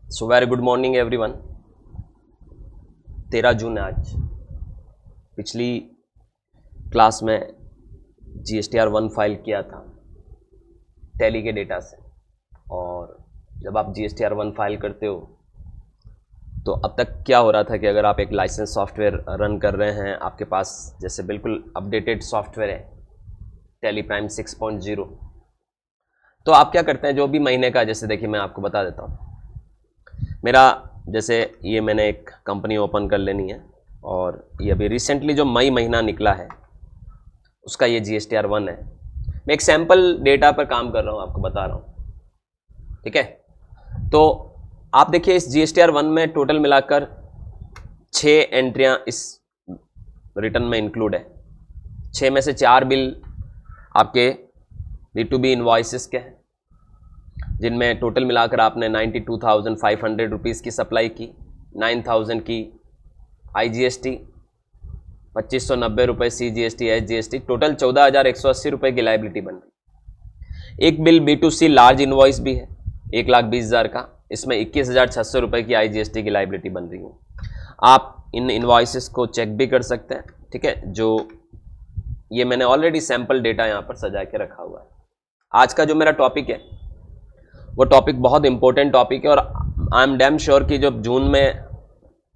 So very good morning everyone. 13 जून है आज। पिछली क्लास में GSTR1 फाइल किया था टैली के डेटा से, और जब आप GSTR1 फाइल करते हो तो अब तक क्या हो रहा था कि अगर आप एक लाइसेंस सॉफ्टवेयर रन कर रहे हैं, आपके पास जैसे बिल्कुल अपडेटेड सॉफ्टवेयर है टैली प्राइम 6.0, तो आप क्या करते हैं, जो भी महीने का, जैसे देखिए मैं आपको बता देता हूँ। मेरा जैसे ये मैंने एक कंपनी ओपन कर लेनी है, और ये अभी रिसेंटली जो मई महीना निकला है उसका ये GSTR1 है। मैं एक सैम्पल डेटा पर काम कर रहा हूँ, आपको बता रहा हूँ, ठीक है। तो आप देखिए इस GSTR1 में टोटल मिलाकर 6 एंट्रियाँ इस रिटर्न में इंक्लूड है। 6 में से 4 बिल आपके B2B इनवॉइसेस के हैं, जिनमें टोटल मिलाकर आपने 92,500 रुपीज़ की सप्लाई की, 9,000 की IGST, 2,590 रुपये CGST SGST, टोटल 14,180 रुपये की लाइबिलिटी बन रही। एक बिल B2C लार्ज इनवॉइस भी है 1,20,000 का, इसमें 21,600 रुपये की IGST की लाइबिलिटी बन रही है। आप इन इनवॉइसेस को चेक भी कर सकते हैं, ठीक है। जो ये मैंने ऑलरेडी सैम्पल डेटा यहाँ पर सजा के रखा हुआ है। आज का जो मेरा टॉपिक है वो टॉपिक बहुत इंपॉर्टेंट टॉपिक है, और आई एम डैम श्योर कि जब जून में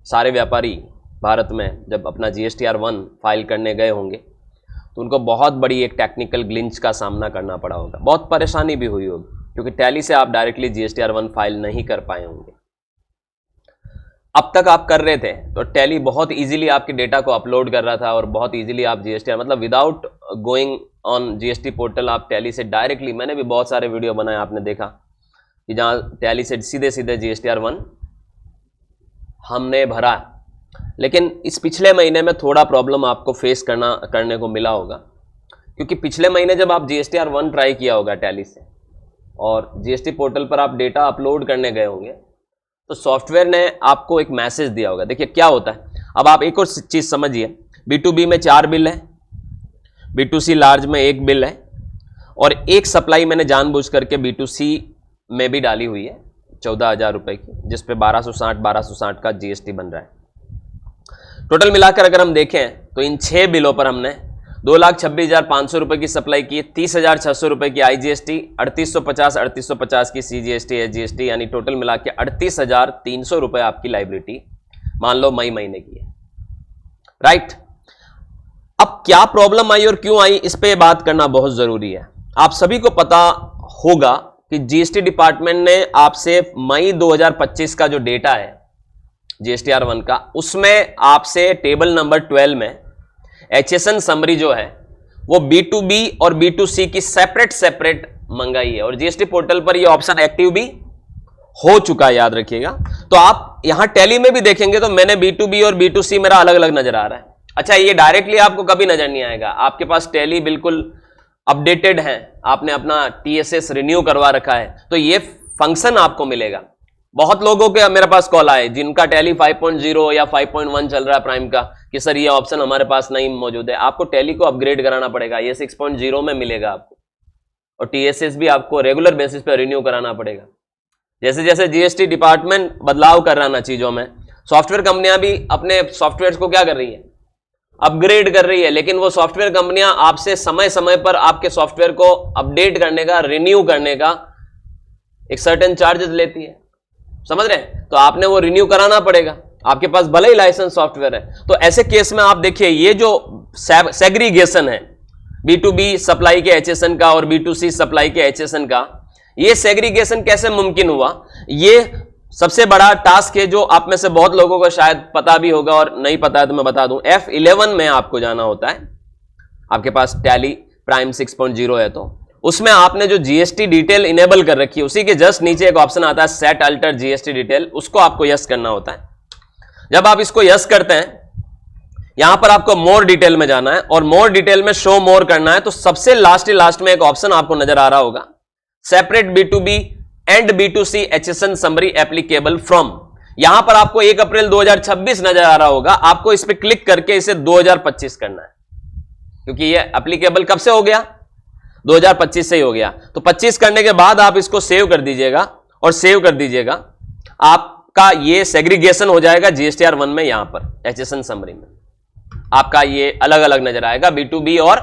सारे व्यापारी भारत में जब अपना GSTR1 फाइल करने गए होंगे तो उनको बहुत बड़ी एक टेक्निकल ग्लिंच का सामना करना पड़ा होगा, बहुत परेशानी भी हुई होगी, क्योंकि टैली से आप डायरेक्टली GSTR1 फाइल नहीं कर पाए होंगे। अब तक आप कर रहे थे तो टैली बहुत इजीली आपके डेटा को अपलोड कर रहा था, और बहुत इजीली आप GSTR मतलब without going on GST portal आप टैली से डायरेक्टली, मैंने भी बहुत सारे वीडियो बनाए, आपने देखा कि जहाँ टैली से सीधे सीधे GSTR1 हमने भरा। लेकिन इस पिछले महीने में थोड़ा प्रॉब्लम आपको फेस करने को मिला होगा, क्योंकि पिछले महीने जब आप GSTR1 ट्राई किया होगा टैली से और GST पोर्टल पर आप डेटा अपलोड करने गए होंगे, तो सॉफ्टवेयर ने आपको एक मैसेज दिया होगा। देखिए क्या होता है, अब आप एक और चीज़ समझिए। B2B में 4 बिल है, B2C लार्ज में 1 बिल है, और एक सप्लाई मैंने जानबूझ करके B2C में भी डाली हुई है 14,000 रुपये की, जिस पे 1260 का GST बन रहा है। टोटल मिलाकर अगर हम देखें तो इन 6 बिलों पर हमने 2,26,500 रुपये की सप्लाई की, 30,600 रुपये की IGST, 3,850 की CGST SGST, यानी टोटल मिला के 38,300 रुपये आपकी लाइबिलिटी मान लो मई महीने की है, राइट। अब क्या प्रॉब्लम आई और क्यों आई, इस पे बात करना बहुत जरूरी है। आप सभी को पता होगा कि GST डिपार्टमेंट ने आपसे मई 2025 का जो डेटा है GSTR1 का, उसमें आपसे टेबल नंबर 12 में HSN समरी जो है वो B2B और B2C की सेपरेट मंगाई है, और GST पोर्टल पर ये ऑप्शन एक्टिव भी हो चुका है, याद रखिएगा। तो आप यहां टैली में भी देखेंगे तो मैंने B2B और B2C मेरा अलग अलग नजर आ रहा है। अच्छा, ये डायरेक्टली आपको कभी नजर नहीं आएगा, आपके पास टैली बिल्कुल अपडेटेड है, आपने अपना TSS रिन्यू करवा रखा है, तो ये फंक्शन आपको मिलेगा। बहुत लोगों के मेरे पास कॉल आए जिनका टैली 5.0 या 5.1 चल रहा है प्राइम का, कि सर ये ऑप्शन हमारे पास नहीं मौजूद है। आपको टैली को अपग्रेड कराना पड़ेगा, ये 6.0 में मिलेगा आपको, और TSS भी आपको रेगुलर बेसिस पे रिन्यू कराना पड़ेगा। जैसे जैसे GST डिपार्टमेंट बदलाव कर रहा है ना चीजों में, सॉफ्टवेयर कंपनियां भी अपने सॉफ्टवेयर को क्या कर रही है, अपग्रेड कर रही है। लेकिन वो सॉफ्टवेयर कंपनियां आपसे समय समय पर आपके सॉफ्टवेयर को अपडेट करने का, रिन्यू करने का एक सर्टेन चार्जेस लेती है, समझ रहे हैं। तो आपने वो रिन्यू कराना पड़ेगा, आपके पास भले ही लाइसेंस सॉफ्टवेयर है। तो ऐसे केस में आप देखिए ये जो सेग्रीगेशन है B2B सप्लाई के HSN का और B2C सप्लाई के HSN का, ये सेग्रीगेशन कैसे मुमकिन हुआ, ये सबसे बड़ा टास्क है, जो आप में से बहुत लोगों को शायद पता भी होगा, और नहीं पता है तो मैं बता दूं। F11 में आपको जाना होता है, आपके पास टैली प्राइम 6.0 है, तो उसमें आपने जो GST डिटेल इनेबल कर रखी है, उसी के जस्ट नीचे एक ऑप्शन आता है सेट अल्टर GST डिटेल, उसको आपको यस करना होता है। जब आप इसको यस करते हैं, यहां पर आपको मोर डिटेल में जाना है, और मोर डिटेल में शो मोर करना है, तो सबसे लास्ट में एक ऑप्शन आपको नजर आ रहा होगा, separate B2B and B2C HSN summary applicable from. यहां पर आपको 1 अप्रैल 2026 नजर आ रहा होगा, आपको इस पर क्लिक करके इसे 2025 करना है, क्योंकि ये एप्लीकेबल कब से हो गया, 2025 से ही हो गया। तो 25 करने के बाद आप इसको सेव कर दीजिएगा, और सेव कर दीजिएगा। आपका ये सेग्रीगेशन हो जाएगा जीएसटीआर 1 में, यहां पर एचएसएन समरी में आपका ये अलग अलग नजर आएगा, B2B और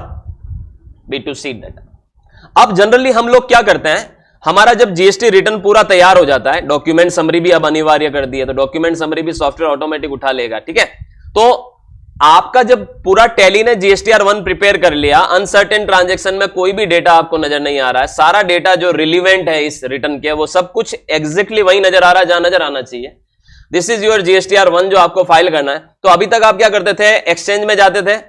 B2C डाटा। अब जनरली हम लोग क्या करते हैं, हमारा जब जीएसटी रिटर्न पूरा तैयार हो जाता है, डॉक्यूमेंट समरी भी अब अनिवार्य कर दी है, तो डॉक्यूमेंट समरी भी सॉफ्टवेयर ऑटोमेटिक उठा लेगा, ठीक है। तो आपका जब पूरा टैली ने जीएसटीआर 1 प्रिपेयर कर लिया, अनसर्टेन ट्रांजैक्शन में कोई भी डेटा आपको नजर नहीं आ रहा है, सारा डेटा जो रिलीवेंट है इस रिटर्न के वो सब कुछ एग्जैक्टली वही नजर आ रहा है जहां नजर आना चाहिए। दिस इज योर जीएसटीआर 1 जो आपको फाइल करना है। तो अभी तक आप क्या करते थे, एक्सचेंज में जाते थे,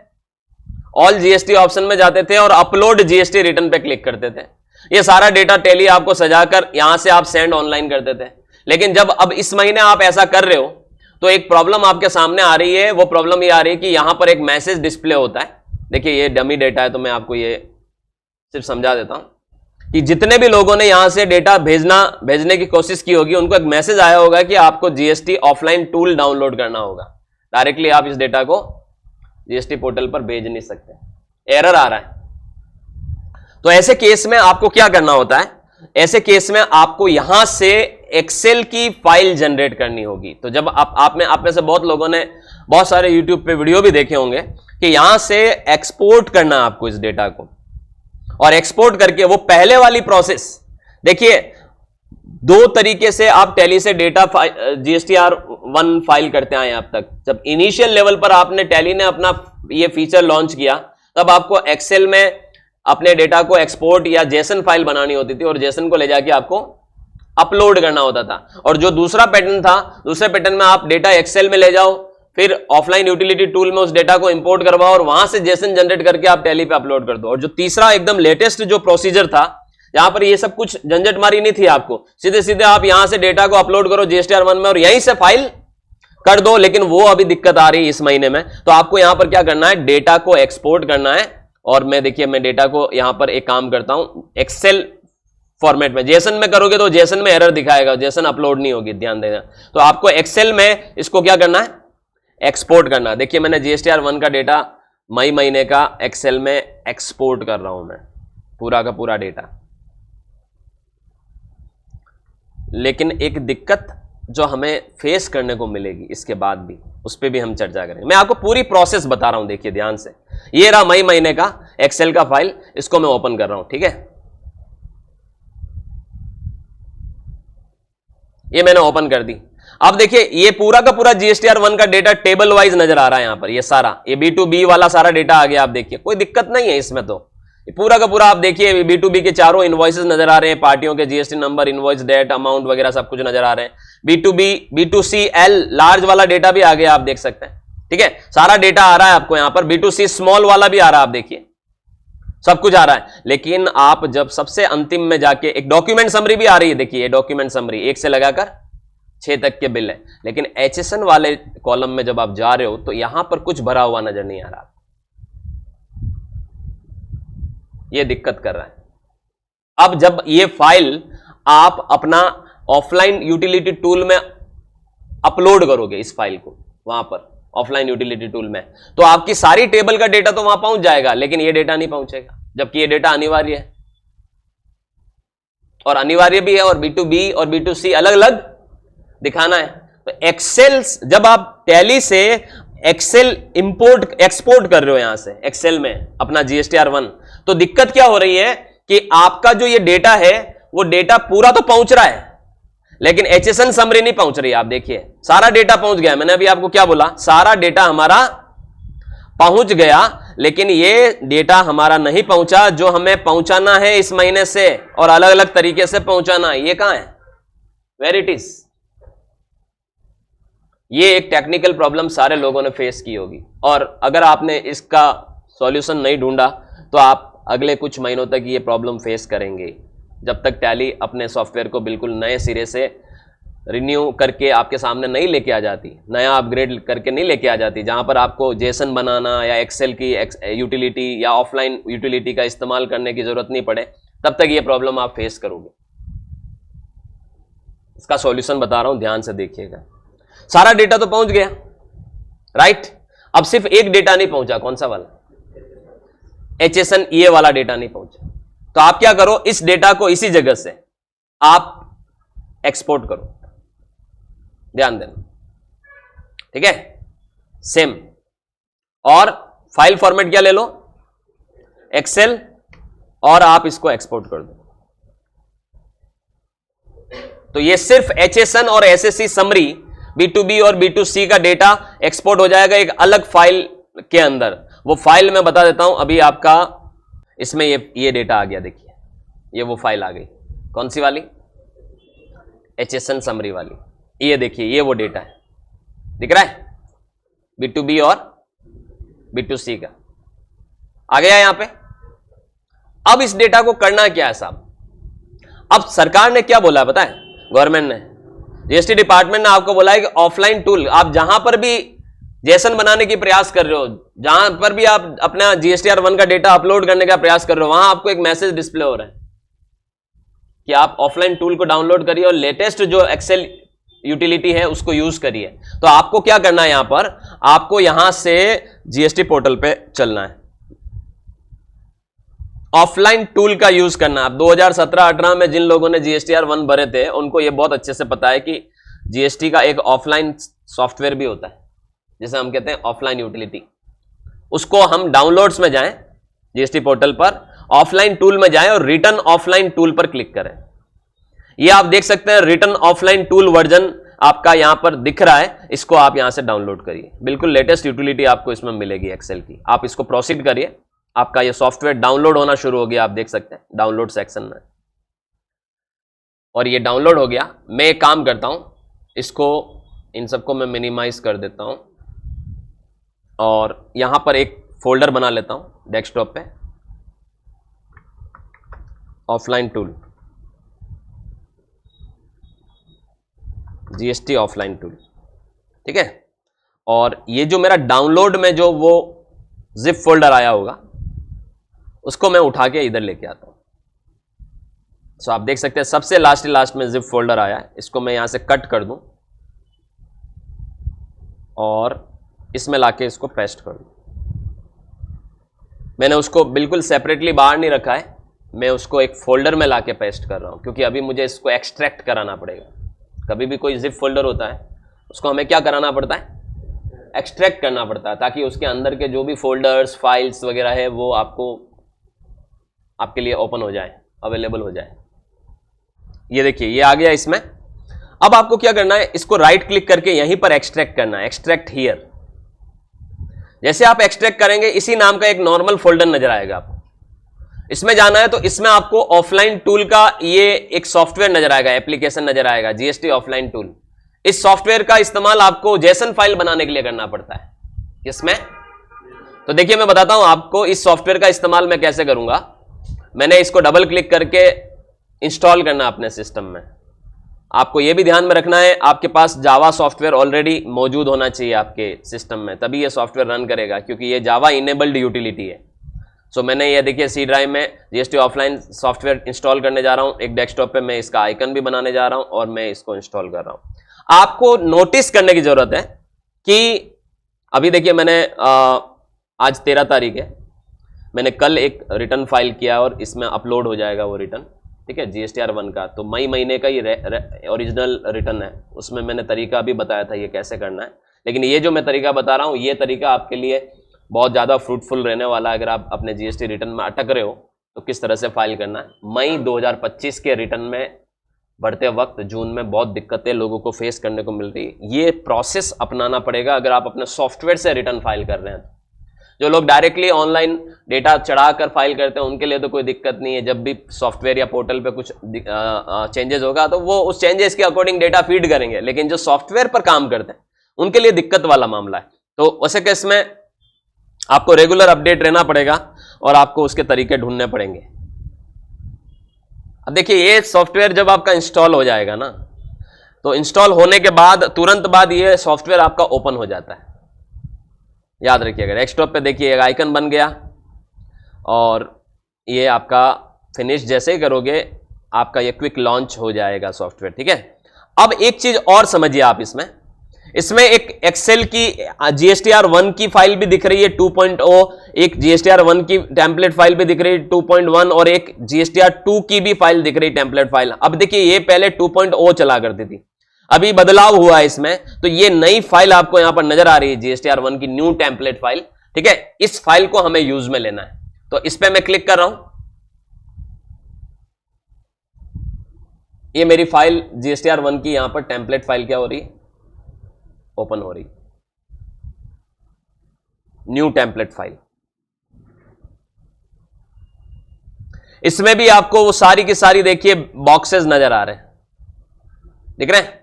ऑल जीएसटी ऑप्शन में जाते थे और अपलोड जीएसटी रिटर्न पे क्लिक करते थे। ये सारा डेटा टैली आपको सजाकर यहां से आप सेंड ऑनलाइन करते थे। लेकिन जब अब इस महीने आप ऐसा कर रहे हो तो एक प्रॉब्लम आपके सामने आ रही है। वो प्रॉब्लम ये आ रही है कि यहां पर एक मैसेज डिस्प्ले होता है। देखिए ये डमी डेटा है तो मैं आपको ये सिर्फ समझा देता हूं कि जितने भी लोगों ने यहां से डेटा भेजने की कोशिश की होगी उनको एक मैसेज आया होगा कि आपको जीएसटी ऑफलाइन टूल डाउनलोड करना होगा। डायरेक्टली आप इस डेटा को जीएसटी पोर्टल पर भेज नहीं सकते, एरर आ रहा है। तो ऐसे केस में आपको क्या करना होता है, ऐसे केस में आपको यहां से एक्सेल की फाइल जनरेट करनी होगी। तो जब आप में से बहुत लोगों ने बहुत सारे यूट्यूब पे वीडियो भी देखे होंगे कि यहां से एक्सपोर्ट करना है आपको इस डेटा को, और एक्सपोर्ट करके वो पहले वाली प्रोसेस देखिए, दो तरीके से आप टैली से डेटा जीएसटीआर 1 फाइल करते आए अब तक। जब इनिशियल लेवल पर आपने टैली ने अपना ये फीचर लॉन्च किया तब आपको एक्सेल में अपने डेटा को एक्सपोर्ट या जेसन फाइल बनानी होती थी और जेसन को ले जाके आपको अपलोड करना होता था। और जो दूसरा पैटर्न था, दूसरे पैटर्न में आप डेटा एक्सेल में ले जाओ, फिर ऑफलाइन यूटिलिटी टूल में उस डेटा को इंपोर्ट करवाओ और वहां से जेसन जनरेट करके आप टैली पे अपलोड कर दो। और जो तीसरा एकदम लेटेस्ट जो प्रोसीजर था, यहां पर ये सब कुछ झंझट मारी नहीं थी आपको, सीधे सीधे आप यहां से डेटा को अपलोड करो जीएसटीआर 1 में और यहीं से फाइल कर दो। लेकिन वो अभी दिक्कत आ रही है इस महीने में। तो आपको यहां पर क्या करना है, डेटा को एक्सपोर्ट करना है। और मैं देखिए मैं डेटा को यहां पर एक काम करता हूं एक्सेल फॉर्मेट में। जेसन में करोगे तो जेसन में एरर दिखाएगा, जेसन अपलोड नहीं होगी, ध्यान देना। तो आपको एक्सेल में इसको क्या करना है, एक्सपोर्ट करना है। देखिए मैंने जीएसटीआर 1 का डेटा मई महीने का एक्सेल में एक्सपोर्ट कर रहा हूं मैं, पूरा का पूरा डेटा। लेकिन एक दिक्कत जो हमें फेस करने को मिलेगी इसके बाद भी, उस पर भी हम चर्चा करेंगे। मैं आपको पूरी प्रोसेस बता रहा हूं, देखिए ध्यान से। ये रहा मई महीने का एक्सेल का फाइल, इसको मैं ओपन कर रहा हूं, ठीक है। ये मैंने ओपन कर दी। अब देखिए ये पूरा का पूरा जीएसटीआर 1 का डेटा टेबल वाइज नजर आ रहा है यहां पर। ये सारा ये B2B वाला सारा डेटा आ गया। आप देखिए कोई दिक्कत नहीं है इसमें। तो पूरा का पूरा आप देखिए B2B के चारों इनवॉइसेस नजर आ रहे हैं, पार्टियों के GST number, invoice date, amount वगैरह सब कुछ नजर आ रहे हैं। B2B B2C L लार्ज वाला डेटा भी आ गया, आप देख सकते हैं, ठीक है। सारा डेटा आ रहा है आपको यहां पर। B2C स्मॉल वाला भी आ रहा है, आप देखिए सब कुछ आ रहा है। लेकिन आप जब सबसे अंतिम में जाके एक डॉक्यूमेंट समरी भी आ रही है, देखिए डॉक्यूमेंट समरी 1 से लगाकर 6 तक के बिल है। लेकिन एचएसएन वाले कॉलम में जब आप जा रहे हो तो यहां पर कुछ भरा हुआ नजर नहीं आ रहा, ये दिक्कत कर रहा है। अब जब ये फाइल आप अपना ऑफलाइन यूटिलिटी टूल में अपलोड करोगे, इस फाइल को वहां पर ऑफलाइन यूटिलिटी टूल में, तो आपकी सारी टेबल का डेटा तो वहां पहुंच जाएगा, लेकिन ये डेटा नहीं पहुंचेगा, जबकि ये डेटा अनिवार्य है। और अनिवार्य भी है, और B2B और B2C अलग अलग दिखाना है। तो एक्सेल, जब आप टैली से एक्सेल एक्सपोर्ट कर रहे हो यहां से एक्सेल में अपना जीएसटीआर 1, तो दिक्कत क्या हो रही है कि आपका जो ये डेटा है वो डेटा पूरा तो पहुंच रहा है, लेकिन एचएसएन समरी नहीं पहुंच रही। आप देखिए सारा डेटा पहुंच गया, मैंने अभी आपको क्या बोला, सारा डेटा हमारा पहुंच गया, लेकिन ये डेटा हमारा नहीं पहुंचा जो हमें पहुंचाना है इस महीने से, और अलग अलग तरीके से पहुंचाना है। ये कहां है, वेयर इट इज। ये एक टेक्निकल प्रॉब्लम सारे लोगों ने फेस की होगी, और अगर आपने इसका सॉल्यूशन नहीं ढूंढा तो आप अगले कुछ महीनों तक ये प्रॉब्लम फेस करेंगे, जब तक टैली अपने सॉफ्टवेयर को बिल्कुल नए सिरे से रिन्यू करके आपके सामने नहीं लेके आ जाती, नया अपग्रेड करके नहीं लेके आ जाती, जहां पर आपको जेसन बनाना या एक्सेल की यूटिलिटी या ऑफलाइन यूटिलिटी का इस्तेमाल करने की जरूरत नहीं पड़े, तब तक ये प्रॉब्लम आप फेस करोगे। इसका सॉल्यूशन बता रहा हूं, ध्यान से देखिएगा। सारा डेटा तो पहुंच गया, राइट। अब सिर्फ एक डेटा नहीं पहुंचा, कौन सा वाला, एचएसएन ये वाला डेटा नहीं पहुंचा। तो आप क्या करो, इस डेटा को इसी जगह से आप एक्सपोर्ट करो। ध्यान देना, ठीक है, सेम। और फाइल फॉर्मेट क्या ले लो, एक्सेल, और आप इसको एक्सपोर्ट कर दो। तो ये सिर्फ HSN और SSC समरी B2B और B2C का डेटा एक्सपोर्ट हो जाएगा एक अलग फाइल के अंदर। वो फाइल मैं बता देता हूं अभी आपका, इसमें ये डेटा आ गया, देखिए ये वो फाइल आ गई, कौन सी वाली, HSN समरी वाली, ये देखिए ये वो डेटा है, दिख रहा है, B2B और B2C का आ गया यहां पे। अब इस डेटा को करना क्या है साहब, अब सरकार ने क्या बोला है पता है, गवर्नमेंट ने, जीएसटी डिपार्टमेंट ने आपको बोला है कि ऑफलाइन टूल, आप जहां पर भी जेसन बनाने की प्रयास कर रहे हो, जहां पर भी आप अपना GSTR1 का डेटा अपलोड करने का प्रयास कर रहे हो, वहां आपको एक मैसेज डिस्प्ले हो रहा है कि आप ऑफलाइन टूल को डाउनलोड करिए और लेटेस्ट जो एक्सेल यूटिलिटी है उसको यूज करिए। तो आपको क्या करना है, यहां पर आपको यहां से जीएसटी पोर्टल पे चलना है, ऑफलाइन टूल का यूज करना है। 2017-18 में जिन लोगों ने GSTR1 भरे थे उनको यह बहुत अच्छे से पता है कि जीएसटी का एक ऑफलाइन सॉफ्टवेयर भी होता है, जिसे हम कहते हैं ऑफलाइन यूटिलिटी। उसको हम डाउनलोड्स में जाएं, जीएसटी पोर्टल पर ऑफलाइन टूल में जाएं और रिटर्न ऑफलाइन टूल पर क्लिक करें। ये आप देख सकते हैं रिटर्न ऑफलाइन टूल वर्जन आपका यहां पर दिख रहा है, इसको आप यहां से डाउनलोड करिए। बिल्कुल लेटेस्ट यूटिलिटी आपको इसमें मिलेगी एक्सेल की। आप इसको प्रोसीड करिए, आपका ये सॉफ्टवेयर डाउनलोड होना शुरू हो गया, आप देख सकते हैं डाउनलोड सेक्शन में, और ये डाउनलोड हो गया। मैं एक काम करता हूं, इसको इन सबको मैं मिनिमाइज कर देता हूं और यहां पर एक फोल्डर बना लेता हूं डेस्कटॉप पे, offline tool, GST offline tool, ठीक है। और ये जो मेरा डाउनलोड में जो वो जिप फोल्डर आया होगा उसको मैं उठा के इधर लेके आता हूं। सो आप देख सकते हैं सबसे लास्ट में जिप फोल्डर आया है, इसको मैं यहां से कट कर दूं और इसमें लाके इसको पेस्ट कर दूं। मैंने उसको बिल्कुल सेपरेटली बाहर नहीं रखा है, मैं उसको एक फोल्डर में लाके पेस्ट कर रहा हूं, क्योंकि अभी मुझे इसको एक्सट्रैक्ट कराना पड़ेगा। कभी भी कोई जिप फोल्डर होता है उसको हमें क्या कराना पड़ता है, एक्सट्रैक्ट करना पड़ता है, ताकि उसके अंदर के जो भी फोल्डर्स फाइल्स वगैरह है वो आपके लिए ओपन हो जाए, अवेलेबल हो जाए। ये देखिए ये आ गया इसमें। अब आपको क्या करना है, इसको राइट क्लिक करके यहीं पर एक्सट्रैक्ट करना है, एक्सट्रैक्ट हियर। जैसे आप एक्सट्रैक्ट करेंगे इसी नाम का एक नॉर्मल फोल्डर नजर आएगा आपको, इसमें जाना है तो इसमें आपको ऑफलाइन टूल का ये एक सॉफ्टवेयर नजर आएगा, एप्लीकेशन नजर आएगा, जीएसटी ऑफलाइन टूल। इस सॉफ्टवेयर का इस्तेमाल आपको जेसन फाइल बनाने के लिए करना पड़ता है। किसमें, तो देखिए मैं बताता हूं आपको इस सॉफ्टवेयर का इस्तेमाल मैं कैसे करूंगा। मैंने इसको डबल क्लिक करके इंस्टॉल करना अपने सिस्टम में। आपको यह भी ध्यान में रखना है आपके पास जावा सॉफ्टवेयर ऑलरेडी मौजूद होना चाहिए आपके सिस्टम में, तभी यह सॉफ्टवेयर रन करेगा, क्योंकि यह जावा इनेबल्ड यूटिलिटी है। सो मैंने ये देखिए सी ड्राइव में जीएसटी ऑफलाइन सॉफ्टवेयर इंस्टॉल करने जा रहा हूं, एक डेस्कटॉप पे मैं इसका आइकन भी बनाने जा रहा हूं और मैं इसको इंस्टॉल कर रहा हूं। आपको नोटिस करने की जरूरत है कि अभी देखिए मैंने आज 13 तारीख है, मैंने कल एक रिटर्न फाइल किया और इसमें अपलोड हो जाएगा वो रिटर्न, ठीक है, GSTR1 का। तो मई महीने का ये ओरिजिनल रिटर्न है, उसमें मैंने तरीका भी बताया था ये कैसे करना है। लेकिन ये जो मैं तरीका बता रहा हूँ ये तरीका आपके लिए बहुत ज़्यादा फ्रूटफुल रहने वाला है। अगर आप अपने जीएसटी रिटर्न में अटक रहे हो तो किस तरह से फाइल करना है। मई 2025 के रिटर्न में बढ़ते वक्त जून में बहुत दिक्कतें लोगों को फेस करने को मिल रही है, ये प्रोसेस अपनाना पड़ेगा अगर आप अपने सॉफ्टवेयर से रिटर्न फाइल कर रहे हैं। जो लोग डायरेक्टली ऑनलाइन डेटा चढ़ाकर फाइल करते हैं उनके लिए तो कोई दिक्कत नहीं है, जब भी सॉफ्टवेयर या पोर्टल पे कुछ चेंजेस होगा तो वो उस चेंजेस के अकॉर्डिंग डेटा फीड करेंगे, लेकिन जो सॉफ्टवेयर पर काम करते हैं उनके लिए दिक्कत वाला मामला है। तो वैसे केस में आपको रेगुलर अपडेट रहना पड़ेगा और आपको उसके तरीके ढूंढने पड़ेंगे। अब देखिए ये सॉफ्टवेयर जब आपका इंस्टॉल हो जाएगा ना, तो इंस्टॉल होने के बाद तुरंत बाद ये सॉफ्टवेयर आपका ओपन हो जाता है, याद रखिएगा। डेस्कटॉप पे देखिए एक आइकन बन गया और ये आपका फिनिश जैसे ही करोगे आपका ये क्विक लॉन्च हो जाएगा सॉफ्टवेयर, ठीक है। अब एक चीज और समझिए आप, इसमें एक एक्सेल की GSTR1 की फाइल भी दिख रही है 2.0, एक GSTR1 की टेम्पलेट फाइल भी दिख रही है 2.1 और एक GSTR2 की भी फाइल दिख रही है टेम्पलेट फाइल। अब देखिए ये पहले 2.0 चला करती थी, अभी बदलाव हुआ है इसमें, तो ये नई फाइल आपको यहां पर नजर आ रही है GSTR1 की न्यू टेम्पलेट फाइल, ठीक है। इस फाइल को हमें यूज में लेना है, तो इस पे मैं क्लिक कर रहा हूं। ये मेरी फाइल GSTR1 की यहां पर टेम्पलेट फाइल क्या हो रही है, ओपन हो रही, न्यू टेम्पलेट फाइल। इसमें भी आपको वो सारी की सारी देखिए बॉक्सेस नजर आ रहे हैं, दिख रहे हैं,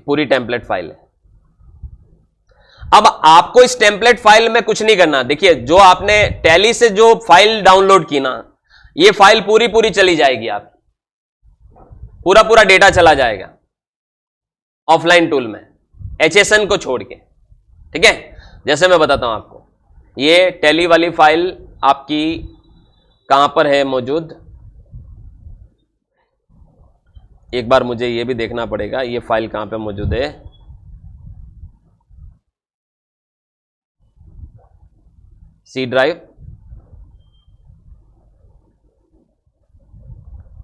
पूरी टेम्पलेट फाइल है। अब आपको इस टेम्पलेट फाइल में कुछ नहीं करना। देखिए जो आपने टैली से जो फाइल डाउनलोड की ना, ये फाइल पूरी पूरी चली जाएगी, आप पूरा पूरा डेटा चला जाएगा ऑफलाइन टूल में, HSN को छोड़ के, ठीक है। जैसे मैं बताता हूं आपको, ये टैली वाली फाइल आपकी कहां पर है मौजूद, एक बार मुझे ये भी देखना पड़ेगा ये फाइल कहां पे मौजूद है। C drive,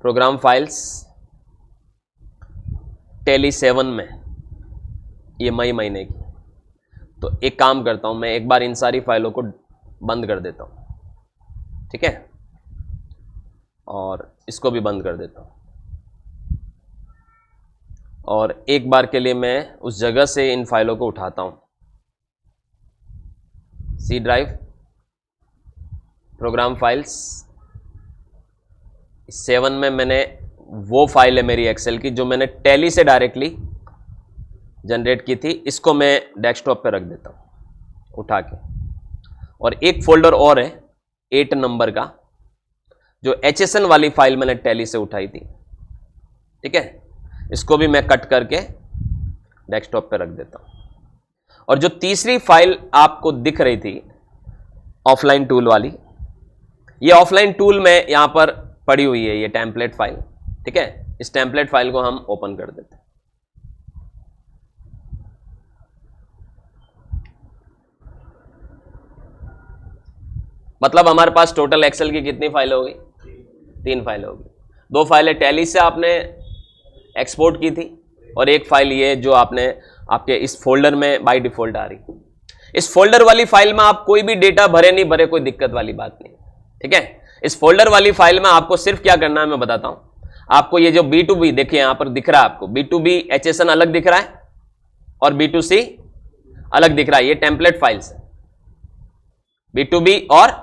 program files, Tally 7 में, ये मई महीने की। तो एक काम करता हूं मैं, एक बार इन सारी फाइलों को बंद कर देता हूं, ठीक है, और इसको भी बंद कर देता हूं, और एक बार के लिए मैं उस जगह से इन फाइलों को उठाता हूं। सी ड्राइव, प्रोग्राम फाइल्स, 7 में मैंने वो फाइल है मेरी एक्सेल की जो मैंने टैली से डायरेक्टली जनरेट की थी, इसको मैं डेस्कटॉप पे रख देता हूं उठा के। और एक फोल्डर और है 8 नंबर का, जो HSN वाली फाइल मैंने टैली से उठाई थी, ठीक है, इसको भी मैं कट करके डेस्कटॉप पे रख देता हूं। और जो तीसरी फाइल आपको दिख रही थी ऑफलाइन टूल वाली, ये ऑफलाइन टूल में यहां पर पड़ी हुई है, ये टेम्पलेट फाइल, ठीक है। इस टेम्पलेट फाइल को हम ओपन कर देते हैं। मतलब हमारे पास टोटल एक्सेल की कितनी फाइल हो गई, 3 फाइल होगी। 2 फाइलें टैली से आपने एक्सपोर्ट की थी, और एक फाइल ये जो आपने आपके इस फोल्डर में बाय डिफॉल्ट आ रही। इस फोल्डर वाली फाइल में आप कोई भी डेटा भरे नहीं भरे, कोई दिक्कत वाली बात नहीं, ठीक है। इस फोल्डर वाली फाइल में आपको सिर्फ क्या करना है मैं बताता हूं आपको। ये जो B2B देखिए यहां पर दिख रहा है आपको, B2B HSN अलग दिख रहा है और B2C अलग दिख रहा है, ये टेम्पलेट फाइल्स है, B2B और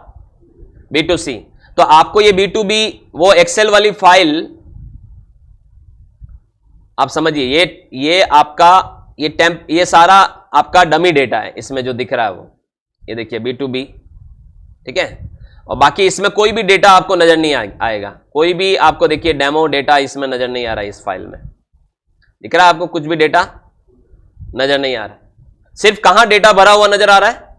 B2C। तो आपको ये B2B वो एक्सेल वाली फाइल, आप समझिए, ये आपका ये सारा आपका डमी डेटा है, इसमें जो दिख रहा है वो, ये देखिए B2B, ठीक है। और बाकी इसमें कोई भी डेटा आपको नजर नहीं आएगा, कोई भी आपको देखिए डेमो डेटा इसमें नजर नहीं आ रहा है। इस फाइल में दिख रहा है आपको, कुछ भी डेटा नजर नहीं आ रहा है। सिर्फ कहां डेटा भरा हुआ नजर आ रहा है,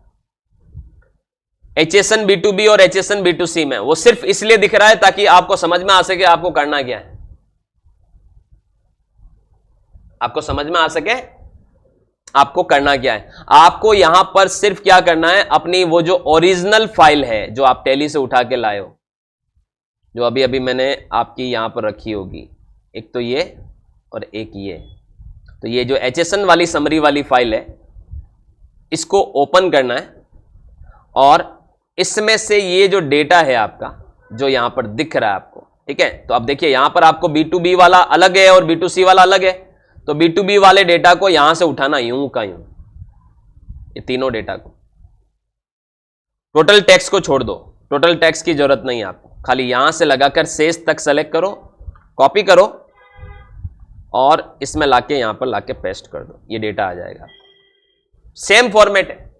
HSN B2B और HSN B2C में। वो सिर्फ इसलिए दिख रहा है ताकि आपको समझ में आ सके आपको करना क्या है, आपको समझ में आ सके आपको करना क्या है। आपको यहां पर सिर्फ क्या करना है, अपनी वो जो ओरिजिनल फाइल है जो आप टैली से उठा के लाए हो, जो अभी अभी मैंने आपकी यहां पर रखी होगी, एक तो ये और एक ये, तो ये जो HSN वाली समरी वाली फाइल है, इसको ओपन करना है, और इसमें से ये जो डेटा है आपका जो यहां पर दिख रहा है आपको, ठीक है। तो अब देखिए यहां पर आपको B2B वाला अलग है और B2C वाला अलग है, तो B2B वाले डेटा को यहां से उठाना यूं का यूं, ये तीनों डेटा को, टोटल टैक्स को छोड़ दो, टोटल टैक्स की जरूरत नहीं है आपको, खाली यहां से लगाकर शेष तक सेलेक्ट करो, कॉपी करो और इसमें लाके यहां पर लाके पेस्ट कर दो, ये डेटा आ जाएगा। सेम फॉर्मेट है,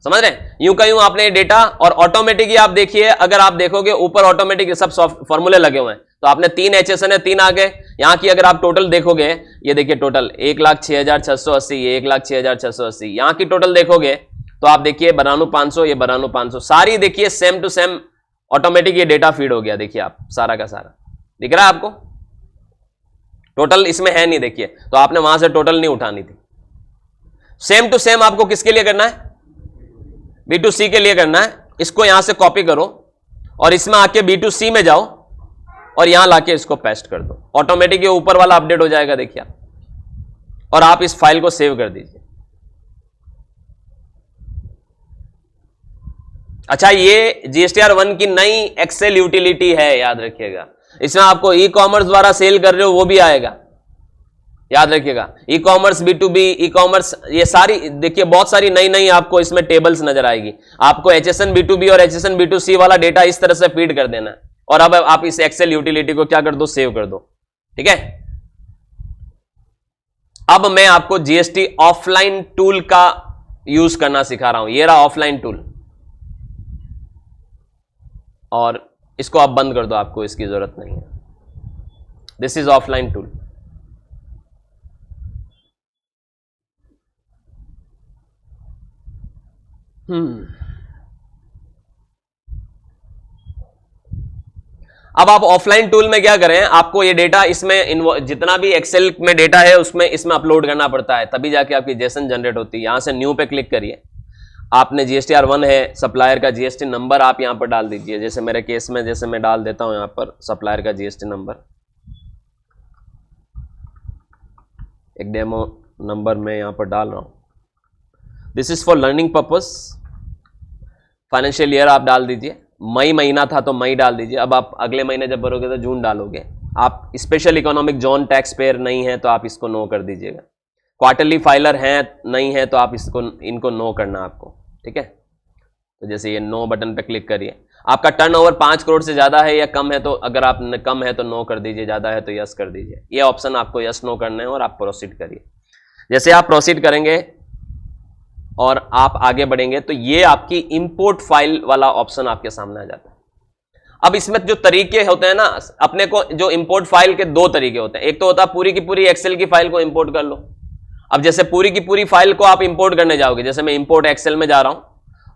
समझ रहे हैं, यूं का यूं आपने ये डेटा, और ऑटोमेटिक ही आप देखिए, अगर आप देखोगे ऊपर ऑटोमेटिक सब फॉर्मूले लगे हुए हैं, तो आपने 3 HSN है, 3 आ गए। यहां की अगर आप टोटल देखोगे, ये देखिए टोटल 1,06,680, ये 1,06,680, यहां की टोटल देखोगे तो आप देखिए 92,500, ये 92,500, सारी देखिए सेम टू सेम ऑटोमेटिक ये डेटा फीड हो गया। देखिए आप सारा का सारा दिख रहा है आपको, टोटल इसमें है नहीं, देखिए, तो आपने वहां से टोटल नहीं उठानी थी। सेम टू सेम आपको किसके लिए करना है, B2C के लिए करना है। इसको यहां से कॉपी करो और इसमें आके B2C में जाओ, और यहां लाके इसको पेस्ट कर दो, ऑटोमेटिक ये ऊपर वाला अपडेट हो जाएगा, देखिए आप, और आप इस फाइल को सेव कर दीजिए। अच्छा, ये GSTR1 की नई एक्सेल यूटिलिटी है, याद रखिएगा। इसमें आपको ई कॉमर्स द्वारा सेल कर रहे हो वो भी आएगा, याद रखिएगा। E commerce, B2B, e commerce, ये सारी देखिए बहुत सारी नई नई आपको इसमें टेबल्स नजर आएगी। आपको HSN B2B और HSN B2C वाला डेटा इस तरह से फीड कर देना है, और अब आप इस एक्सेल यूटिलिटी को क्या कर दो, सेव कर दो, ठीक है। अब मैं आपको GST ऑफलाइन टूल का यूज करना सिखा रहा हूं। ये रहा ऑफलाइन टूल, और इसको आप बंद कर दो, आपको इसकी जरूरत नहीं है। This is offline tool. अब आप ऑफलाइन टूल में क्या करें, आपको ये डेटा इसमें जितना भी एक्सेल में डेटा है उसमें इसमें अपलोड करना पड़ता है, तभी जाके आपकी जेसन जनरेट होती है। यहां से न्यू पे क्लिक करिए, आपने GSTR1 है, सप्लायर का GST नंबर आप यहां पर डाल दीजिए। जैसे मेरे केस में, जैसे मैं डाल देता हूं यहां पर सप्लायर का GST नंबर, एक डेमो नंबर मैं यहां पर डाल रहा हूं। This is for learning purpose. Financial year आप डाल दीजिए, मई महीना था तो मई डाल दीजिए। अब आप अगले महीने जब भरोगे तो जून डालोगे। आप special economic zone tax payer नहीं है तो आप इसको नो कर दीजिएगा। क्वार्टरली फाइलर हैं नहीं है तो आप इनको नो करना आपको, ठीक है। तो जैसे ये नो बटन पे क्लिक करिए। आपका टर्नओवर 5 करोड़ से ज्यादा है या कम है, तो अगर आप कम है तो नो कर दीजिए, ज्यादा है तो यस कर दीजिए। ये ऑप्शन आपको यस नो करना है और आप प्रोसीड करिए। जैसे आप प्रोसीड करेंगे और आप आगे बढ़ेंगे तो ये आपकी इंपोर्ट फाइल वाला ऑप्शन आपके सामने आ जाता है। अब इसमें जो तरीके होते हैं ना, अपने को जो इंपोर्ट फाइल के 2 तरीके होते हैं। एक तो होता है पूरी की पूरी एक्सेल की फाइल को इंपोर्ट कर लो। अब जैसे पूरी की पूरी फाइल को आप इंपोर्ट करने जाओगे, जैसे मैं इंपोर्ट एक्सेल में जा रहा हूं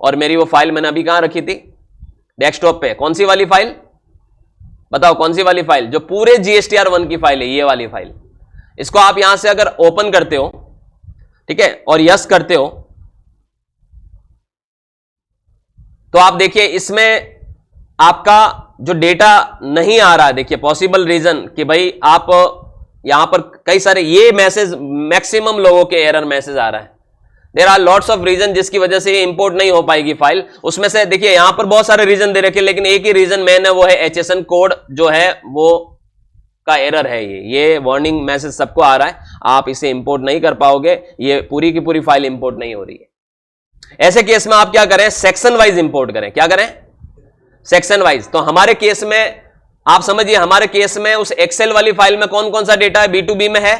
और मेरी वो फाइल मैंने अभी कहां रखी थी, डेस्कटॉप पे। कौन सी वाली फाइल बताओ, कौन सी वाली फाइल? जो पूरे GSTR1 की फाइल है, ये वाली फाइल। इसको आप यहां से अगर ओपन करते हो, ठीक है, और यस करते हो तो आप देखिए इसमें आपका जो डेटा नहीं आ रहा है। देखिए पॉसिबल रीजन कि भाई आप यहां पर कई सारे ये मैसेज, मैक्सिमम लोगों के एरर मैसेज आ रहा है। There are lots of reason जिसकी वजह से ये इंपोर्ट नहीं हो पाएगी फाइल। उसमें से देखिए यहां पर बहुत सारे रीजन दे रखे, लेकिन एक ही रीजन मेन है, वो है HSN कोड जो है वो का एरर है। ये वार्निंग मैसेज सबको आ रहा है, आप इसे इंपोर्ट नहीं कर पाओगे, ये पूरी की पूरी फाइल इंपोर्ट नहीं हो रही है। ऐसे केस में आप क्या करें, सेक्शन वाइज इंपोर्ट करें। क्या करें? Section wise. तो हमारे केस में आप समझिए, हमारे केस में उस एक्सेल वाली फाइल में कौन कौन सा डेटा है, B2B में है,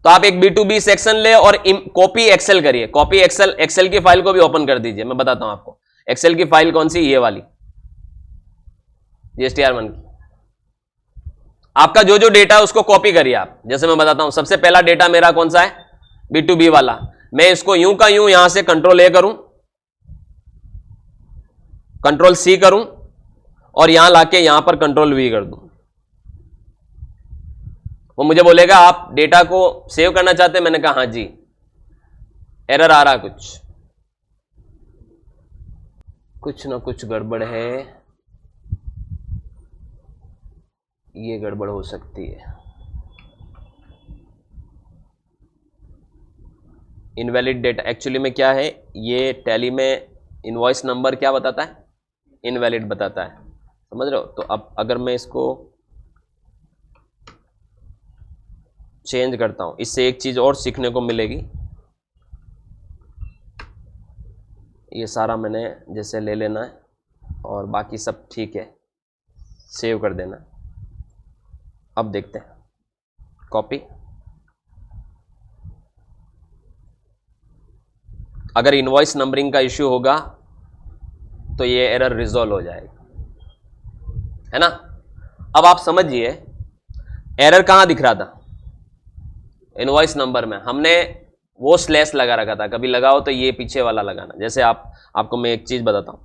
तो आप एक B2B सेक्शन ले और कॉपी एक्सेल करिए। कॉपी एक्सेल की फाइल को भी ओपन कर दीजिए। मैं बताता हूं आपको एक्सेल की फाइल कौन सी, ये वाली GSTR1 की। आपका जो जो डेटा है उसको कॉपी करिए आप। जैसे मैं बताता हूं, सबसे पहला डेटा मेरा कौन सा है, B2B वाला। मैं इसको यूं का यूं यहां से कंट्रोल A करूं, कंट्रोल C करूं और यहां लाके यहां पर कंट्रोल V कर दूं। वो मुझे बोलेगा आप डेटा को सेव करना चाहते हैं। मैंने कहा हां जी, एरर आ रहा, कुछ ना कुछ गड़बड़ है, ये गड़बड़ हो सकती है। इनवैलिड डेटा एक्चुअली में क्या है, ये टैली में इनवॉइस नंबर क्या बताता है, इनवैलिड बताता है, समझ रहे हो। तो अब अगर मैं इसको चेंज करता हूं, इससे एक चीज और सीखने को मिलेगी। ये सारा मैंने जैसे ले लेना है और बाकी सब ठीक है, सेव कर देना। अब देखते हैं, कॉपी। अगर इनवॉइस नंबरिंग का इश्यू होगा तो ये एरर रिजॉल्व हो जाएगा, है ना। अब आप समझिए एरर कहां दिख रहा था, इनवॉइस नंबर में। हमने वो स्लैश लगा रखा था, कभी लगाओ तो ये पीछे वाला लगाना। जैसे आपको मैं एक चीज बताता हूं,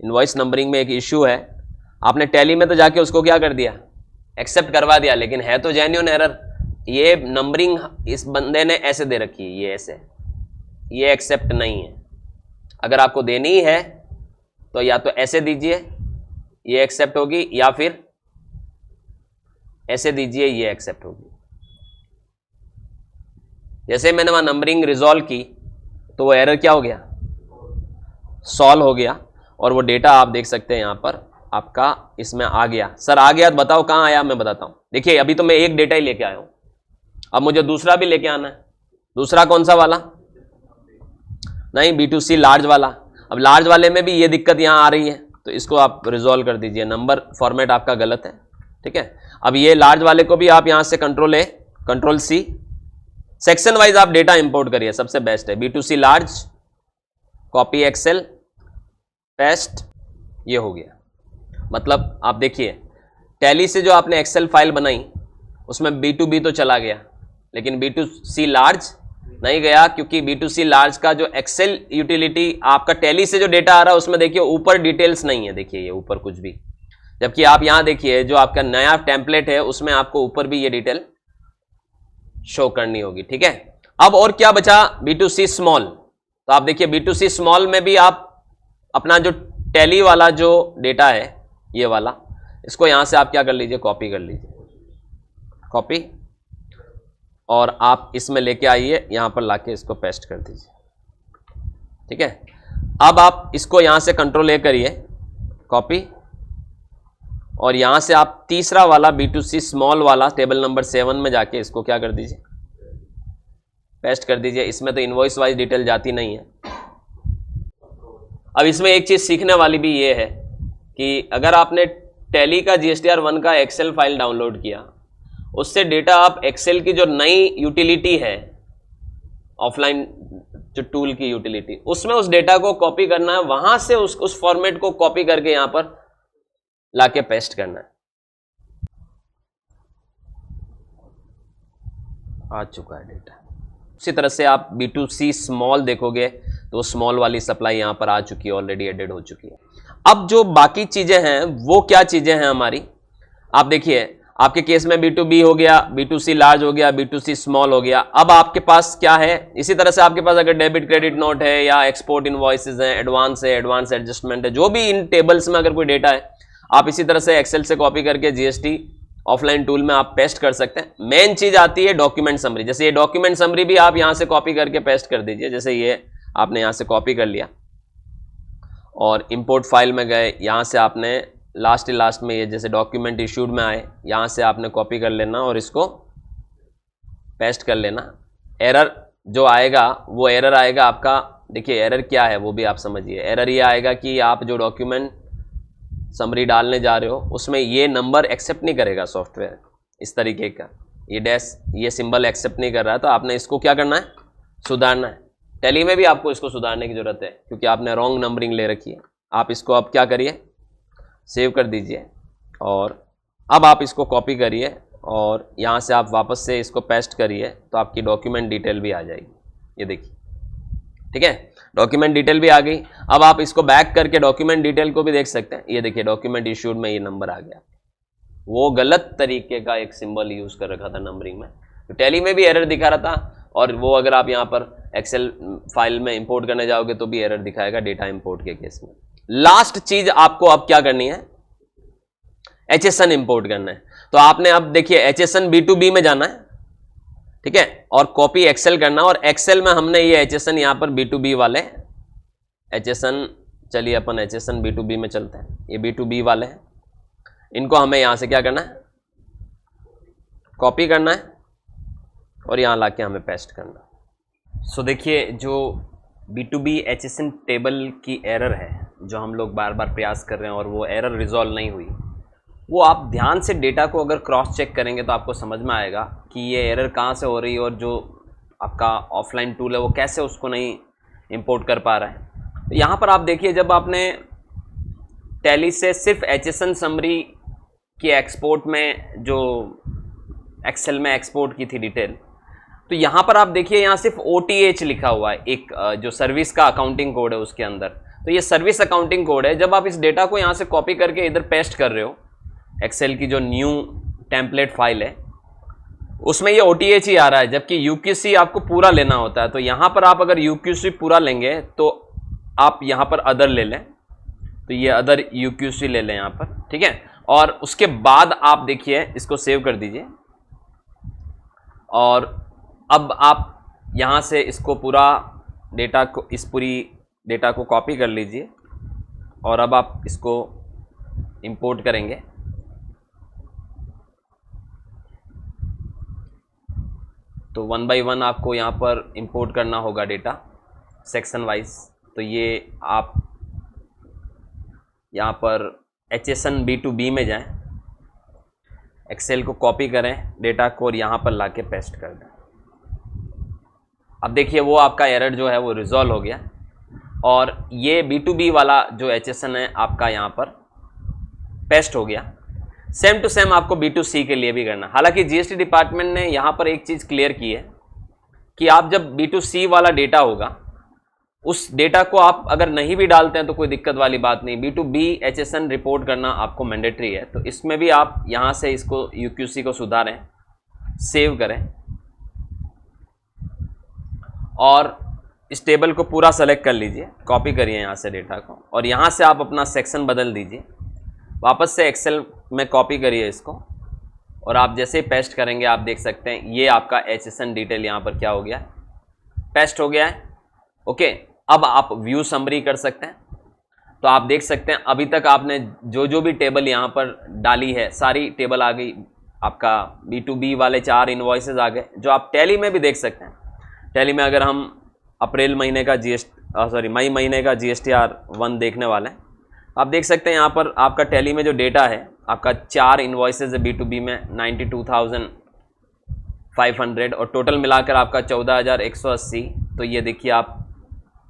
इनवॉइस नंबरिंग में एक इश्यू है, आपने टैली में तो जाके उसको क्या कर दिया, एक्सेप्ट करवा दिया, लेकिन है तो जेन्युइन एरर। ये नंबरिंग इस बंदे ने ऐसे दे रखी है, ये ऐसे, ये एक्सेप्ट नहीं है। अगर आपको देनी है तो या तो ऐसे दीजिए, ये एक्सेप्ट होगी, या फिर ऐसे दीजिए, ये एक्सेप्ट होगी। जैसे मैंने वहां नंबरिंग रिजॉल्व की तो वो एरर क्या हो गया, सॉल्व हो गया, और वो डेटा आप देख सकते हैं यहां पर आपका इसमें आ गया। सर आ गया तो बताओ कहां आया, मैं बताता हूं। देखिए अभी तो मैं एक डेटा ही लेके आया हूं, अब मुझे दूसरा भी लेके आना है। दूसरा कौन सा वाला, नहीं B2C लार्ज वाला। अब लार्ज वाले में भी ये दिक्कत यहां आ रही है, तो इसको आप रिजॉल्व कर दीजिए। नंबर फॉर्मेट आपका गलत है, ठीक है। अब ये लार्ज वाले को भी आप यहां से control A control C, section wise आप डेटा इंपोर्ट करिए, सबसे बेस्ट है। B2C large, copy Excel, paste, ये हो गया। मतलब आप देखिए टैली से जो आपने एक्सेल फाइल बनाई उसमें B2B तो चला गया, लेकिन B2C लार्ज नहीं गया, क्योंकि B2C लार्ज का जो एक्सेल यूटिलिटी आपका टैली से जो डेटा आ रहा है उसमें देखिए ऊपर डिटेल्स नहीं है, देखिए ये ऊपर कुछ भी, जबकि आप यहां देखिए जो आपका नया टेम्पलेट है उसमें आपको ऊपर भी ये डिटेल शो करनी होगी, ठीक है। अब और क्या बचा, B2C स्मॉल। तो आप देखिए B2C स्मॉल में भी आप अपना जो टैली वाला जो डेटा है ये वाला, इसको यहां से आप क्या कर लीजिए, कॉपी कर लीजिए, कॉपी, और आप इसमें लेके आइए, यहां पर लाके इसको पेस्ट कर दीजिए, ठीक है। अब आप इसको यहां से कंट्रोल A करिए, कॉपी, और यहां से आप तीसरा वाला B2C स्मॉल वाला टेबल नंबर 7 में जाके इसको क्या कर दीजिए, पेस्ट कर दीजिए। इसमें तो इनवॉइस वाइज डिटेल जाती नहीं है। अब इसमें एक चीज सीखने वाली भी ये है कि अगर आपने टैली का GSTR1 का एक्सेल फाइल डाउनलोड किया, उससे डेटा आप एक्सेल की जो नई यूटिलिटी है, ऑफलाइन जो टूल की यूटिलिटी, उसमें उस डेटा को कॉपी करना है, वहां से उस फॉर्मेट को कॉपी करके यहां पर लाके पेस्ट करना है। आ चुका है डेटा। उसी तरह से आप B2C स्मॉल देखोगे तो स्मॉल वाली सप्लाई यहां पर आ चुकी है, ऑलरेडी एडेड हो चुकी है। अब जो बाकी चीजें हैं वो क्या चीजें हैं हमारी, आप देखिए आपके केस में B2B हो गया, B2C लार्ज हो गया, B2C स्मॉल हो गया। अब आपके पास क्या है, इसी तरह से आपके पास अगर डेबिट क्रेडिट नोट है या एक्सपोर्ट इनवॉइसेस हैं, एडवांस है, एडवांस एडजस्टमेंट है, जो भी इन टेबल्स में अगर कोई डेटा है, आप इसी तरह से एक्सेल से कॉपी करके GST ऑफलाइन टूल में आप पेस्ट कर सकते हैं। मेन चीज आती है डॉक्यूमेंट समरी। जैसे ये डॉक्यूमेंट समरी भी आप यहां से कॉपी करके पेस्ट कर दीजिए। जैसे ये आपने यहां से कॉपी कर लिया और इंपोर्ट फाइल में गए, यहां से आपने लास्ट में ये जैसे डॉक्यूमेंट इश्यूड में आए, यहां से आपने कॉपी कर लेना और इसको पेस्ट कर लेना। एरर जो आएगा वो एरर आएगा आपका, देखिए एरर क्या है वो भी आप समझिए। एरर ये आएगा कि आप जो डॉक्यूमेंट समरी डालने जा रहे हो उसमें ये नंबर एक्सेप्ट नहीं करेगा सॉफ्टवेयर, इस तरीके का ये डैश ये सिंबल एक्सेप्ट नहीं कर रहा है, तो आपने इसको क्या करना है, सुधारना है। टैली में भी आपको इसको सुधारने की जरूरत है क्योंकि आपने रॉन्ग नंबरिंग ले रखी है। आप इसको अब क्या करिए, सेव कर दीजिए और अब आप इसको कॉपी करिए और यहाँ से आप वापस से इसको पेस्ट करिए तो आपकी डॉक्यूमेंट डिटेल भी आ जाएगी। ये देखिए, ठीक है, डॉक्यूमेंट डिटेल भी आ गई। अब आप इसको बैक करके डॉक्यूमेंट डिटेल को भी देख सकते हैं। ये देखिए डॉक्यूमेंट इश्यूड में ये नंबर आ गया। वो गलत तरीके का एक सिंबल यूज कर रखा था नंबरिंग में, तो टैली में भी एरर दिखा रहा था और वो अगर आप यहाँ पर एक्सेल फाइल में इंपोर्ट करने जाओगे तो भी एरर दिखाएगा डेटा इंपोर्ट के केस में। लास्ट चीज आपको अब क्या करनी है, HSN इंपोर्ट करना है। तो आपने अब देखिए HSN B2B में जाना है, ठीक है, और कॉपी एक्सेल करना, और एक्सेल में हमने ये HSN यहां पर B2B वाले HSN, चलिए अपन HSN B2B में चलते हैं। ये B2B वाले हैं, इनको हमें यहां से क्या करना है, कॉपी करना है और यहां लाके हमें पेस्ट करना है। सो देखिए जो B2B HSN टेबल की एरर है जो हम लोग बार बार प्रयास कर रहे हैं और वो एरर रिजॉल्व नहीं हुई, वो आप ध्यान से डेटा को अगर क्रॉस चेक करेंगे तो आपको समझ में आएगा कि ये एरर कहाँ से हो रही है और जो आपका ऑफलाइन टूल है वो कैसे उसको नहीं इंपोर्ट कर पा रहा है। तो यहाँ पर आप देखिए जब आपने टैली से सिर्फ HSN समरी की एक्सपोर्ट में जो एक्सेल में एक्सपोर्ट की थी डिटेल, तो यहाँ पर आप देखिए यहाँ सिर्फ OTH लिखा हुआ है, एक जो सर्विस का अकाउंटिंग कोड है उसके अंदर। तो ये सर्विस अकाउंटिंग कोड है। जब आप इस डेटा को यहाँ से कॉपी करके इधर पेस्ट कर रहे हो, एक्सेल की जो न्यू टेम्पलेट फाइल है उसमें ये OTH ही आ रहा है, जबकि UQC आपको पूरा लेना होता है। तो यहाँ पर आप अगर UQC पूरा लेंगे तो आप यहाँ पर अदर ले लें, तो ये अदर UQC ले लें यहाँ पर, ठीक है। और उसके बाद आप देखिए इसको सेव कर दीजिए, और अब आप यहां से इसको पूरा डेटा को, इस पूरी डेटा को कॉपी कर लीजिए, और अब आप इसको इंपोर्ट करेंगे। तो 1 बाय 1 आपको यहाँ पर इंपोर्ट करना होगा डेटा सेक्शन वाइज। तो ये आप यहाँ पर HSN B2B में जाएं, एक्सेल को कॉपी करें डेटा को, और यहाँ पर लाके पेस्ट कर दें। अब देखिए वो आपका एरर जो है वो रिजॉल्व हो गया, और ये B2B वाला जो HSN है आपका यहाँ पर पेस्ट हो गया। सेम टू सेम आपको B2C के लिए भी करना। हालांकि GST डिपार्टमेंट ने यहाँ पर एक चीज़ क्लियर की है कि आप जब B2C वाला डेटा होगा, उस डेटा को आप अगर नहीं भी डालते हैं तो कोई दिक्कत वाली बात नहीं, B2B HSN रिपोर्ट करना आपको मैंडेटरी है। तो इसमें भी आप यहाँ से इसको UQC को सुधारें, सेव करें, और इस टेबल को पूरा सेलेक्ट कर लीजिए, कॉपी करिए यहाँ से डेटा को, और यहाँ से आप अपना सेक्शन बदल दीजिए। वापस से एक्सेल में कॉपी करिए इसको, और आप जैसे ही पेस्ट करेंगे आप देख सकते हैं ये आपका HSN डिटेल यहाँ पर क्या हो गया है, पेस्ट हो गया है। ओके, अब आप व्यू समरी कर सकते हैं। तो आप देख सकते हैं अभी तक आपने जो जो भी टेबल यहाँ पर डाली है, सारी टेबल आ गई। आपका B2B वाले 4 इनवॉइसेज आ गए, जो आप टैली में भी देख सकते हैं। टैली में अगर हम अप्रैल महीने का मई महीने का GSTR 1 देखने वाले हैं, आप देख सकते हैं यहाँ पर आपका टैली में जो डेटा है, आपका 4 इनवॉइसेज है B2B में 92,500, और टोटल मिलाकर आपका 14,180। तो ये देखिए आप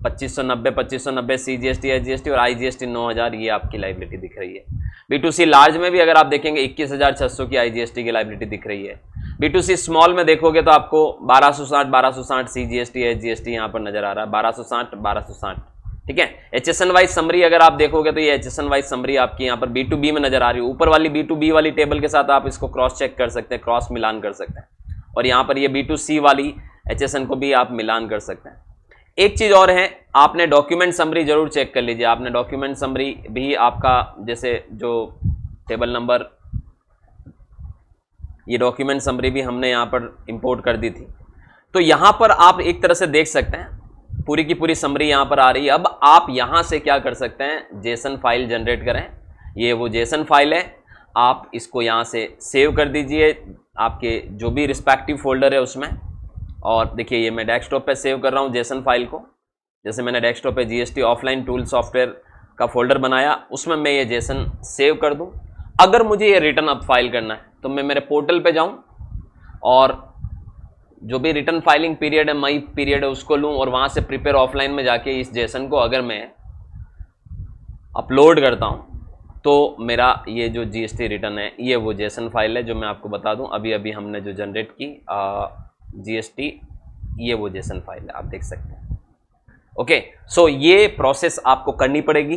2590 CGST SGST और IGST 9,000 ये आपकी लाइबिलिटी दिख रही है। B2C लार्ज में भी अगर आप देखेंगे 21,600 की IGST की लाइबिलिटी दिख रही है। B2C स्मॉल में देखोगे तो आपको 1260 CGST SGST यहाँ पर नजर आ रहा है, 1260। ठीक है। HSN वाइज समरी अगर आप देखोगे तो ये HSN वाइज समरी आपकी यहाँ पर B2B में नजर आ रही है। ऊपर वाली B2B वाली टेबल के साथ आप इसको क्रॉस चेक कर सकते हैं, क्रॉस मिलान कर सकते हैं, और यहाँ पर ये B2C वाली HSN को भी आप मिलान कर सकते हैं। एक चीज और है, आपने डॉक्यूमेंट समरी जरूर चेक कर लीजिए। आपने डॉक्यूमेंट समरी भी आपका, जैसे जो टेबल नंबर, ये डॉक्यूमेंट समरी भी हमने यहाँ पर इंपोर्ट कर दी थी। तो यहाँ पर आप एक तरह से देख सकते हैं पूरी की पूरी समरी यहाँ पर आ रही है। अब आप यहाँ से क्या कर सकते हैं, जेसन फाइल जनरेट करें। ये वो जेसन फाइल है, आप इसको यहाँ से सेव कर दीजिए आपके जो भी रिस्पेक्टिव फोल्डर है उसमें। और देखिए ये मैं डेस्कटॉप पे सेव कर रहा हूँ जेसन फाइल को। जैसे मैंने डेस्कटॉप पे GST ऑफलाइन टूल सॉफ्टवेयर का फोल्डर बनाया, उसमें मैं ये जेसन सेव कर दूँ। अगर मुझे ये रिटर्न अप फाइल करना है तो मैं मेरे पोर्टल पे जाऊँ और जो भी रिटर्न फाइलिंग पीरियड है, मई पीरियड है, उसको लूँ और वहाँ से प्रिपेयर ऑफलाइन में जाके इस जेसन को अगर मैं अपलोड करता हूँ तो मेरा ये जो GST रिटर्न है ये वो जेसन फाइल है जो मैं आपको बता दूँ अभी अभी हमने जो जनरेट की GST, ये वो जेसन फाइल है, आप देख सकते हैं। ओके, सो ये प्रोसेस आपको करनी पड़ेगी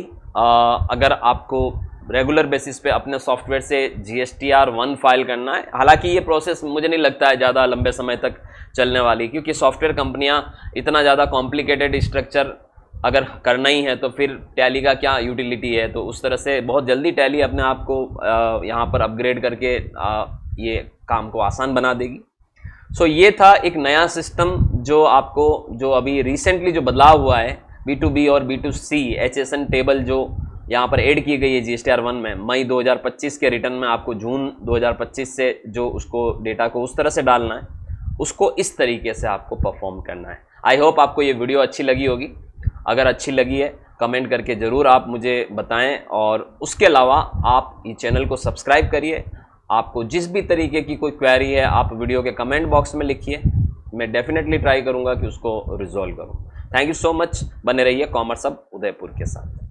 अगर आपको रेगुलर बेसिस पे अपने सॉफ्टवेयर से GSTR 1 फाइल करना है। हालांकि ये प्रोसेस मुझे नहीं लगता है ज़्यादा लंबे समय तक चलने वाली, क्योंकि सॉफ्टवेयर कंपनियां इतना ज़्यादा कॉम्प्लिकेटेड स्ट्रक्चर अगर करना ही है तो फिर टैली का क्या यूटिलिटी है। तो उस तरह से बहुत जल्दी टैली अपने आप को यहाँ पर अपग्रेड करके ये काम को आसान बना देगी। सो ये था एक नया सिस्टम जो आपको, जो अभी रिसेंटली जो बदलाव हुआ है B2B और B2C HSN टेबल जो यहाँ पर ऐड की गई है GSTR 1 में, मई 2025 के रिटर्न में आपको जून 2025 से जो उसको डेटा को उस तरह से डालना है, उसको इस तरीके से आपको परफॉर्म करना है। आई होप आपको ये वीडियो अच्छी लगी होगी। अगर अच्छी लगी है कमेंट करके ज़रूर आप मुझे बताएं, और उसके अलावा आप ये चैनल को सब्सक्राइब करिए। आपको जिस भी तरीके की कोई क्वेरी है आप वीडियो के कमेंट बॉक्स में लिखिए, मैं डेफिनेटली ट्राई करूँगा कि उसको रिजॉल्व करूँ। थैंक यू सो मच, बने रहिए कॉमर्स हब उदयपुर के साथ।